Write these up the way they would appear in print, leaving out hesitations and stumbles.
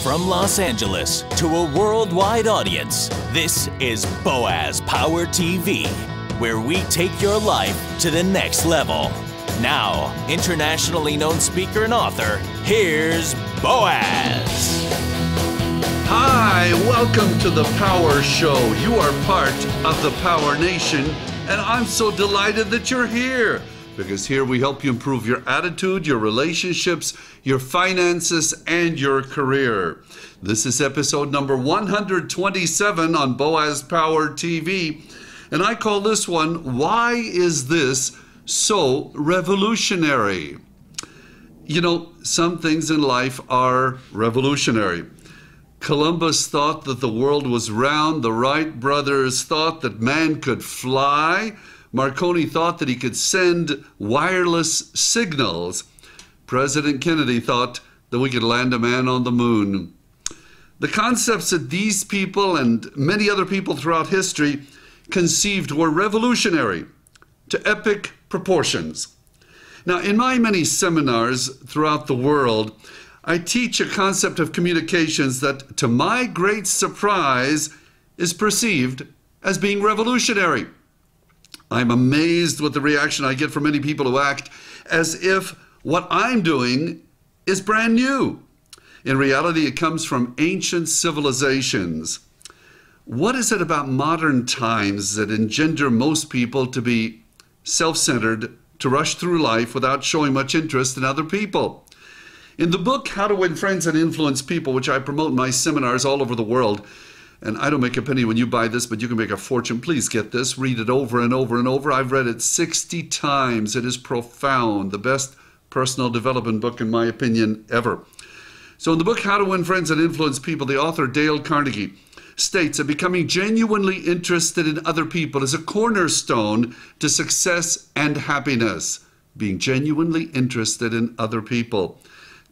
From Los Angeles to a worldwide audience, this is Boaz Power TV, where we take your life to the next level. Now, internationally known speaker and author, here's Boaz. Hi, welcome to the Power Show. You are part of the Power Nation, and I'm so delighted that you're here. Because here we help you improve your attitude, your relationships, your finances, and your career. This is episode number 127 on Boaz Power TV. And I call this one, Why Is This So Revolutionary? You know, some things in life are revolutionary. Columbus thought that the world was round. The Wright Brothers thought that man could fly. Marconi thought that he could send wireless signals. President Kennedy thought that we could land a man on the moon. The concepts that these people and many other people throughout history conceived were revolutionary to epic proportions. Now, in my many seminars throughout the world, I teach a concept of communications that, to my great surprise, is perceived as being revolutionary. I'm amazed with the reaction I get from many people who act as if what I'm doing is brand new. In reality, it comes from ancient civilizations. What is it about modern times that engender most people to be self-centered, to rush through life without showing much interest in other people? In the book, How to Win Friends and Influence People, which I promote in my seminars all over the world, and I don't make a penny when you buy this, but you can make a fortune. Please get this. Read it over and over and over. I've read it 60 times. It is profound. The best personal development book, in my opinion, ever. So in the book, How to Win Friends and Influence People, the author, Dale Carnegie, states that becoming genuinely interested in other people is a cornerstone to success and happiness. Being genuinely interested in other people.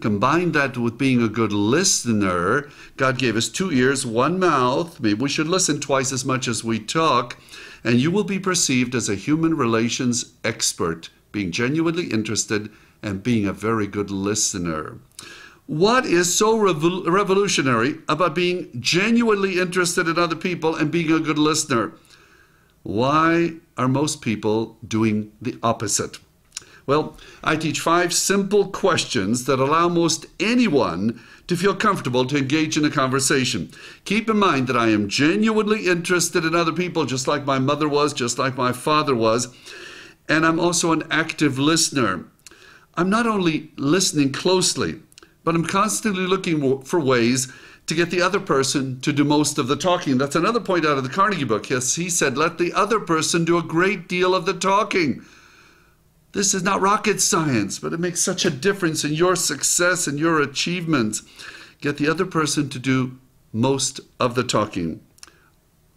Combine that with being a good listener. God gave us 2 ears, 1 mouth. Maybe we should listen twice as much as we talk. And you will be perceived as a human relations expert, being genuinely interested and being a very good listener. What is so revolutionary about being genuinely interested in other people and being a good listener? Why are most people doing the opposite? Well, I teach 5 simple questions that allow most anyone to feel comfortable to engage in a conversation. Keep in mind that I am genuinely interested in other people, just like my mother was, just like my father was, and I'm also an active listener. I'm not only listening closely, but I'm constantly looking for ways to get the other person to do most of the talking. That's another point out of the Carnegie book. Yes, he said, let the other person do a great deal of the talking. This is not rocket science, but it makes such a difference in your success and your achievements. Get the other person to do most of the talking.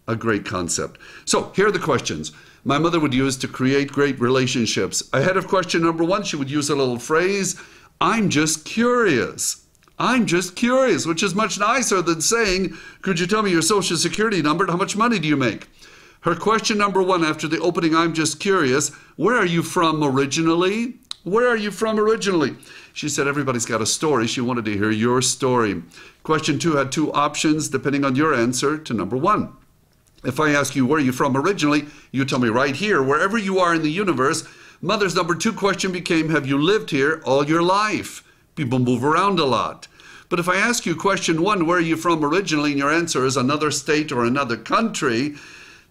A great concept. So here are the questions my mother would use to create great relationships. Ahead of question number 1, she would use a little phrase, I'm just curious. I'm just curious, which is much nicer than saying, could you tell me your social security number and how much money do you make? Her question number 1 after the opening, I'm just curious, where are you from originally? Where are you from originally? She said everybody's got a story. She wanted to hear your story. Question 2 had 2 options depending on your answer to number 1. If I ask you where are you from originally, you tell me right here, wherever you are in the universe. Mother's number 2 question became, have you lived here all your life? People move around a lot. But if I ask you question 1, where are you from originally, and your answer is another state or another country,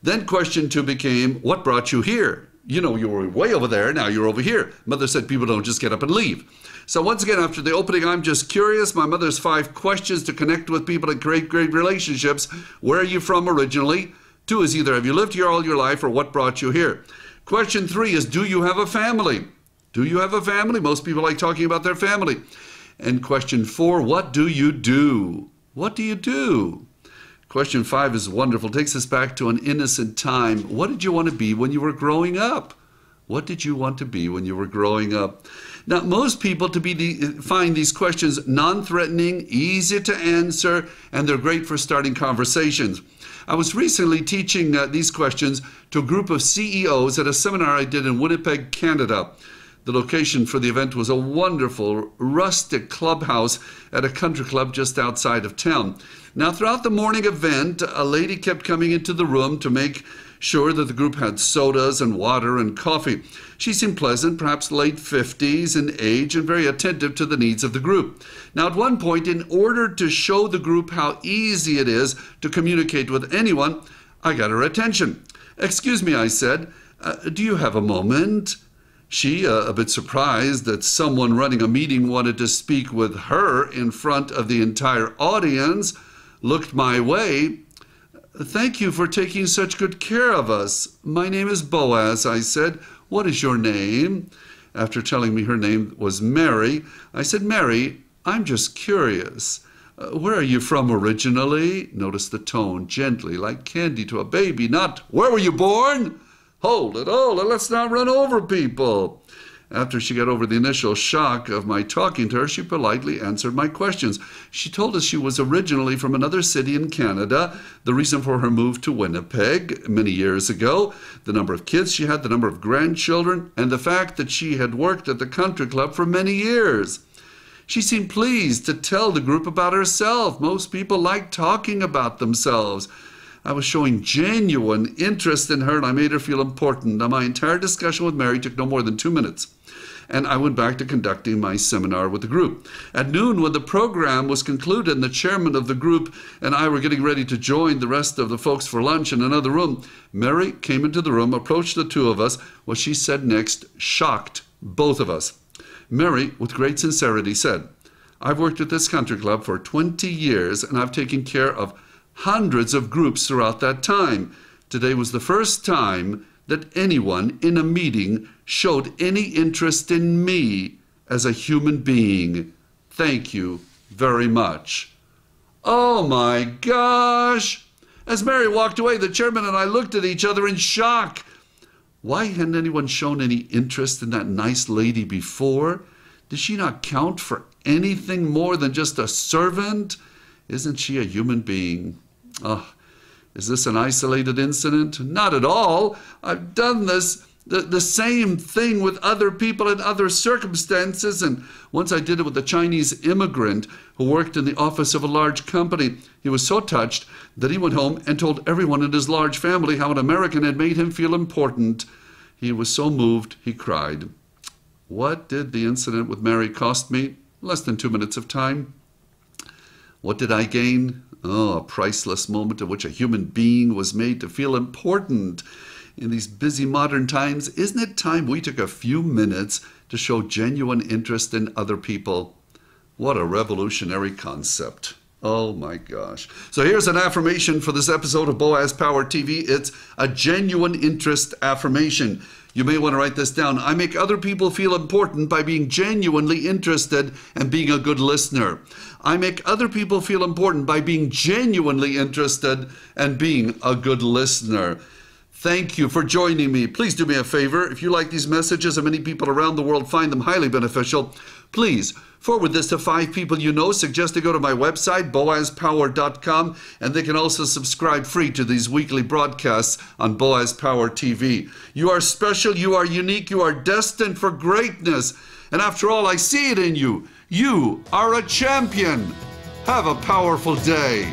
then question 2 became, what brought you here? You know, you were way over there, now you're over here. Mother said people don't just get up and leave. So once again, after the opening, I'm just curious, my mother's 5 questions to connect with people and create great relationships. Where are you from originally? 2 is either have you lived here all your life or what brought you here? Question 3 is, do you have a family? Do you have a family? Most people like talking about their family. And question 4, what do you do? What do you do? Question 5 is wonderful. Takes us back to an innocent time. What did you want to be when you were growing up? What did you want to be when you were growing up? Now, most people find these questions non-threatening, easy to answer, and they're great for starting conversations. I was recently teaching these questions to a group of CEOs at a seminar I did in Winnipeg, Canada. The location for the event was a wonderful rustic clubhouse at a country club just outside of town. Now, throughout the morning event, a lady kept coming into the room to make sure that the group had sodas and water and coffee. She seemed pleasant, perhaps late 50s in age, and very attentive to the needs of the group. Now, at one point, in order to show the group how easy it is to communicate with anyone, I got her attention. "Excuse me," I said, "do you have a moment?" She, a bit surprised that someone running a meeting wanted to speak with her in front of the entire audience, looked my way. "Thank you for taking such good care of us. My name is Boaz," I said. "What is your name?" After telling me her name was Mary, I said, "Mary, I'm just curious. Where are you from originally?" Notice the tone, gently, like candy to a baby, not, "Where were you born?" Hold it, let's not run over people. After she got over the initial shock of my talking to her, she politely answered my questions. She told us she was originally from another city in Canada, the reason for her move to Winnipeg many years ago, the number of kids she had, the number of grandchildren, and the fact that she had worked at the country club for many years. She seemed pleased to tell the group about herself. Most people like talking about themselves. I was showing genuine interest in her, and I made her feel important. Now, my entire discussion with Mary took no more than 2 minutes, and I went back to conducting my seminar with the group. At noon, when the program was concluded and the chairman of the group and I were getting ready to join the rest of the folks for lunch in another room, Mary came into the room, approached the two of us. What she said next shocked both of us. Mary, with great sincerity, said, "I've worked at this country club for 20 years, and I've taken care of hundreds of groups throughout that time. Today was the first time that anyone in a meeting showed any interest in me as a human being. Thank you very much." Oh my gosh! As Mary walked away, the chairman and I looked at each other in shock. Why hadn't anyone shown any interest in that nice lady before? Did she not count for anything more than just a servant? Isn't she a human being? Oh, is this an isolated incident? Not at all. I've done this, the same thing with other people in other circumstances. And once I did it with a Chinese immigrant who worked in the office of a large company. He was so touched that he went home and told everyone in his large family how an American had made him feel important. He was so moved, he cried. What did the incident with Mary cost me? Less than 2 minutes of time. What did I gain? Oh, a priceless moment in which a human being was made to feel important. In these busy modern times, isn't it time we took a few minutes to show genuine interest in other people? What a revolutionary concept. Oh my gosh. So here's an affirmation for this episode of Boaz Power TV. It's a genuine interest affirmation. You may want to write this down. I make other people feel important by being genuinely interested and being a good listener. I make other people feel important by being genuinely interested and being a good listener. Thank you for joining me. Please do me a favor. If you like these messages and many people around the world find them highly beneficial, please forward this to 5 people you know. Suggest they go to my website, boazpower.com, and they can also subscribe free to these weekly broadcasts on Boaz Power TV. You are special, you are unique, you are destined for greatness. And after all, I see it in you. You are a champion. Have a powerful day.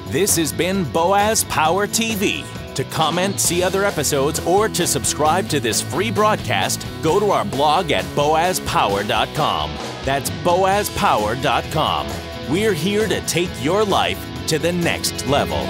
This has been Boaz Power TV. To comment, see other episodes, or to subscribe to this free broadcast, go to our blog at boazpower.com. That's boazpower.com. We're here to take your life to the next level.